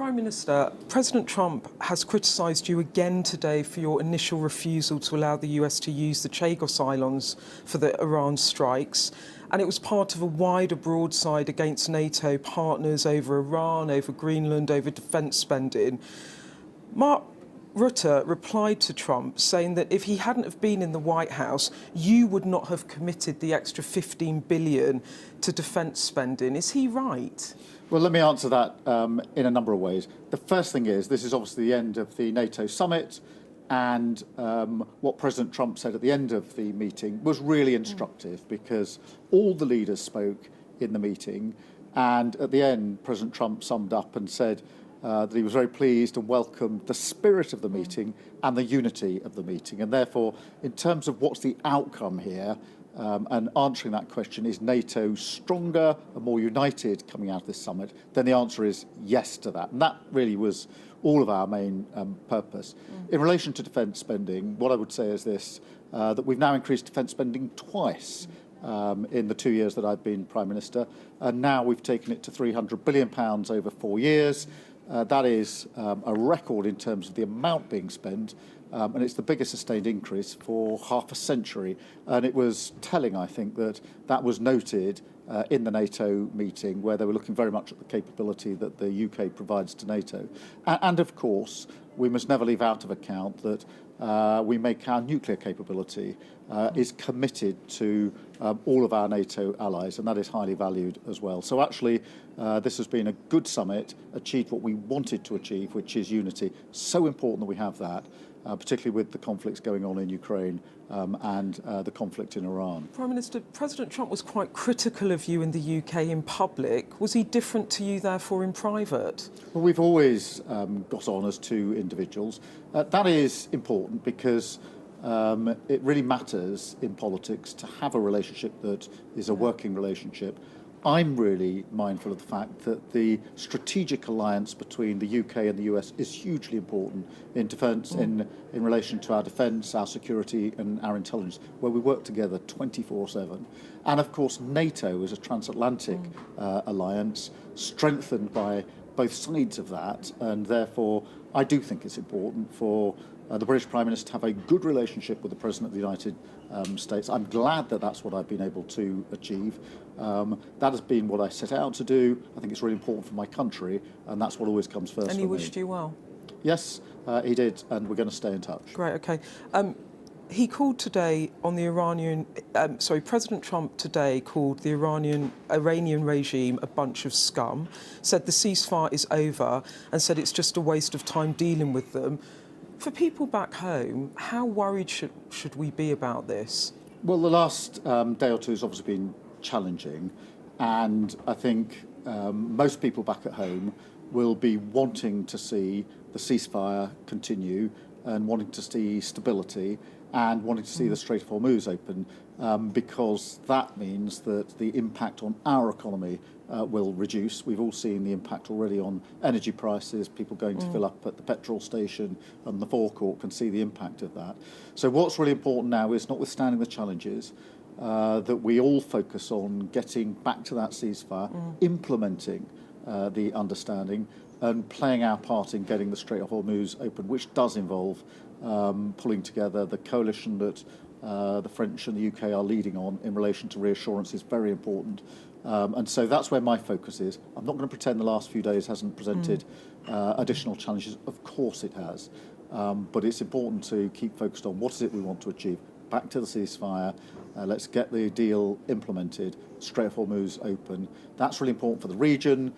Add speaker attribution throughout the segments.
Speaker 1: Prime Minister, President Trump has criticised you again today for your initial refusal to allow the US to use the Chagos Islands for the Iran strikes. And it was part of a wider broadside against NATO partners over Iran, over Greenland, over defence spending. Mark Rutte replied to Trump saying that if he hadn't have been in the White House, you would not have committed the extra $15 billion to defence spending. Is he right?
Speaker 2: Well, let me answer that in a number of ways. The first thing is, this is obviously the end of the NATO summit, and what President Trump said at the end of the meeting was really instructive because all the leaders spoke in the meeting, and at the end, President Trump summed up and said that he was very pleased and welcomed the spirit of the meeting and the unity of the meeting. And therefore, in terms of what's the outcome here, and answering that question, is NATO stronger and more united coming out of this summit, then the answer is yes to that. And that really was all of our main purpose. In relation to defence spending, what I would say is this, that we've now increased defence spending twice in the 2 years that I've been Prime Minister, and now we've taken it to £300 billion over 4 years. That is a record in terms of the amount being spent, and it's the biggest sustained increase for half a century. And it was telling, I think, that that was noted in the NATO meeting, where they were looking very much at the capability that the UK provides to NATO. And of course, we must never leave out of account that we make our nuclear capability is committed to all of our NATO allies, and that is highly valued as well. So actually, this has been a good summit, achieved what we wanted to achieve, which is unity. So important that we have that, particularly with the conflicts going on in Ukraine and the conflict in Iran.
Speaker 1: Prime Minister, President Trump was quite critical of you in the UK in public. Was he different to you, therefore, in private?
Speaker 2: Well, we've always got on as two individuals. That is important because it really matters in politics to have a relationship that is a working relationship. I'm really mindful of the fact that the strategic alliance between the UK and the US is hugely important in defence, in relation to our defence, our security and our intelligence, where we work together 24/7. And of course, NATO is a transatlantic alliance strengthened by both sides of that, and therefore I do think it's important for the British Prime Minister to have a good relationship with the President of the United States. I'm glad that that's what I've been able to achieve. That has been what I set out to do. I think it's really important for my country, and that's what always comes first.
Speaker 1: And
Speaker 2: he
Speaker 1: wished you well?
Speaker 2: Yes, he did, and we're going to stay in touch.
Speaker 1: Great, OK. He called today on the President Trump today called the Iranian regime a bunch of scum, said the ceasefire is over, and said it's just a waste of time dealing with them. For people back home, how worried should we be about this?
Speaker 2: Well, the last day or two has obviously been challenging, and I think most people back at home will be wanting to see the ceasefire continue and wanting to see stability and wanting to see the Strait of Hormuz open, because that means that the impact on our economy will reduce. We've all seen the impact already on energy prices, people going to fill up at the petrol station and the forecourt can see the impact of that. So what's really important now is, notwithstanding the challenges, that we all focus on getting back to that ceasefire, implementing the understanding and playing our part in getting the Strait of Hormuz open, which does involve pulling together the coalition that the French and the UK are leading on in relation to reassurance is very important. And so that's where my focus is. I'm not going to pretend the last few days hasn't presented additional challenges. Of course it has. But it's important to keep focused on what is it we want to achieve. Back to the ceasefire. Let's get the deal implemented. Strait of Hormuz open. That's really important for the region,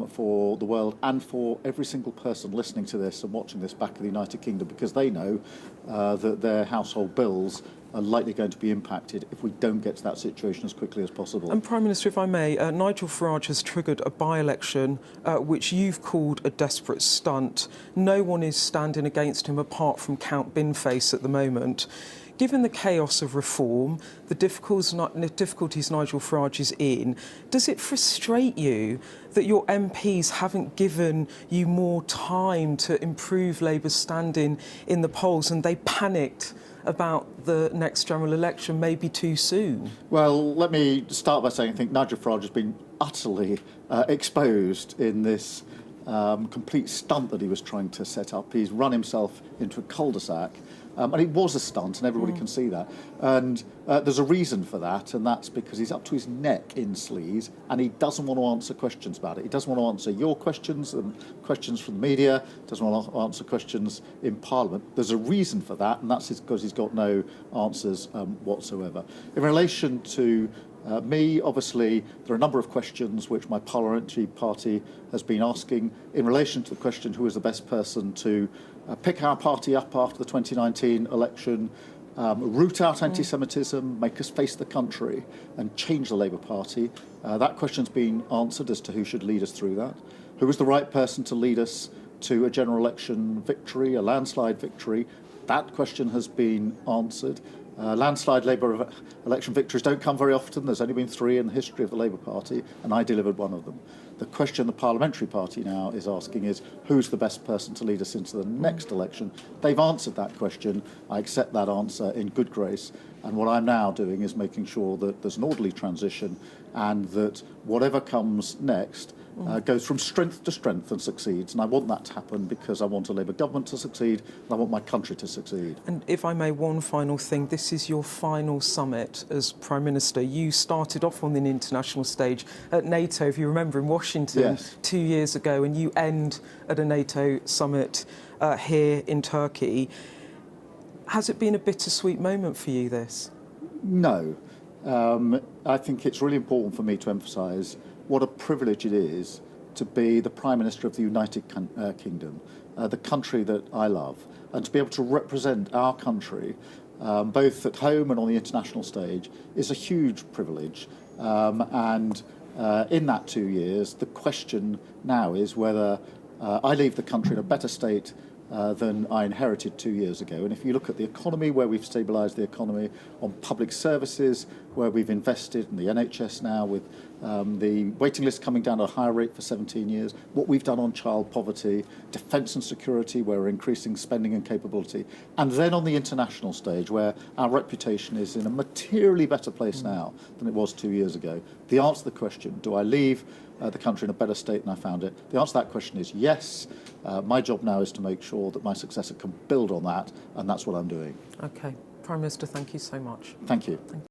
Speaker 2: for the world, and for every single person listening to this and watching this back in the United Kingdom, because they know that their household bills are likely going to be impacted if we don't get to that situation as quickly as possible.
Speaker 1: And Prime Minister, if I may, Nigel Farage has triggered a by-election which you've called a desperate stunt. No one is standing against him apart from Count Binface at the moment. Given the chaos of reform, the difficulties Nigel Farage is in, does it frustrate you that your MPs haven't given you more time to improve Labour's standing in the polls and they panicked about the next general election maybe too soon?
Speaker 2: Well, let me start by saying I think Nigel Farage has been utterly exposed in this complete stunt that he was trying to set up. He's run himself into a cul-de-sac. And it was a stunt, and everybody can see that. And there's a reason for that, and that's because he's up to his neck in sleaze, and he doesn't want to answer questions about it. He doesn't want to answer your questions and questions from the media, doesn't want to answer questions in Parliament. There's a reason for that, and that's because he's got no answers whatsoever. In relation to me, obviously, there are a number of questions which my parliamentary party has been asking in relation to the question who is the best person to pick our party up after the 2019 election, root out anti-Semitism, make us face the country and change the Labour Party. That question's been answered as to who should lead us through that. Who is the right person to lead us to a general election victory, a landslide victory? That question has been answered. Landslide Labour election victories don't come very often. There's only been 3 in the history of the Labour Party, and I delivered one of them. The question the parliamentary party now is asking is, who's the best person to lead us into the next election? They've answered that question. I accept that answer in good grace. And what I'm now doing is making sure that there's an orderly transition and that whatever comes next goes from strength to strength and succeeds. And I want that to happen because I want a Labour government to succeed and I want my country to succeed.
Speaker 1: And if I may, one final thing. This is your final summit as Prime Minister. You started off on the international stage at NATO, if you remember, in Washington 2 years ago, and you end at a NATO summit here in Turkey. Has it been a bittersweet moment for you, this?
Speaker 2: No. I think it's really important for me to emphasise what a privilege it is to be the Prime Minister of the United Kingdom, the country that I love, and to be able to represent our country, both at home and on the international stage, is a huge privilege. And in that 2 years, the question now is whether I leave the country in a better state than I inherited 2 years ago. And if you look at the economy, where we've stabilised the economy, on public services, where we've invested in the NHS now with the waiting list coming down at a higher rate for 17 years, what we've done on child poverty, defence and security, where we're increasing spending and capability, and then on the international stage, where our reputation is in a materially better place now than it was 2 years ago. The answer to the question, do I leave the country in a better state than I found it? The answer to that question is yes. My job now is to make sure that my successor can build on that, and that's what I'm doing.
Speaker 1: OK. Prime Minister, thank you so much.
Speaker 2: Thank you.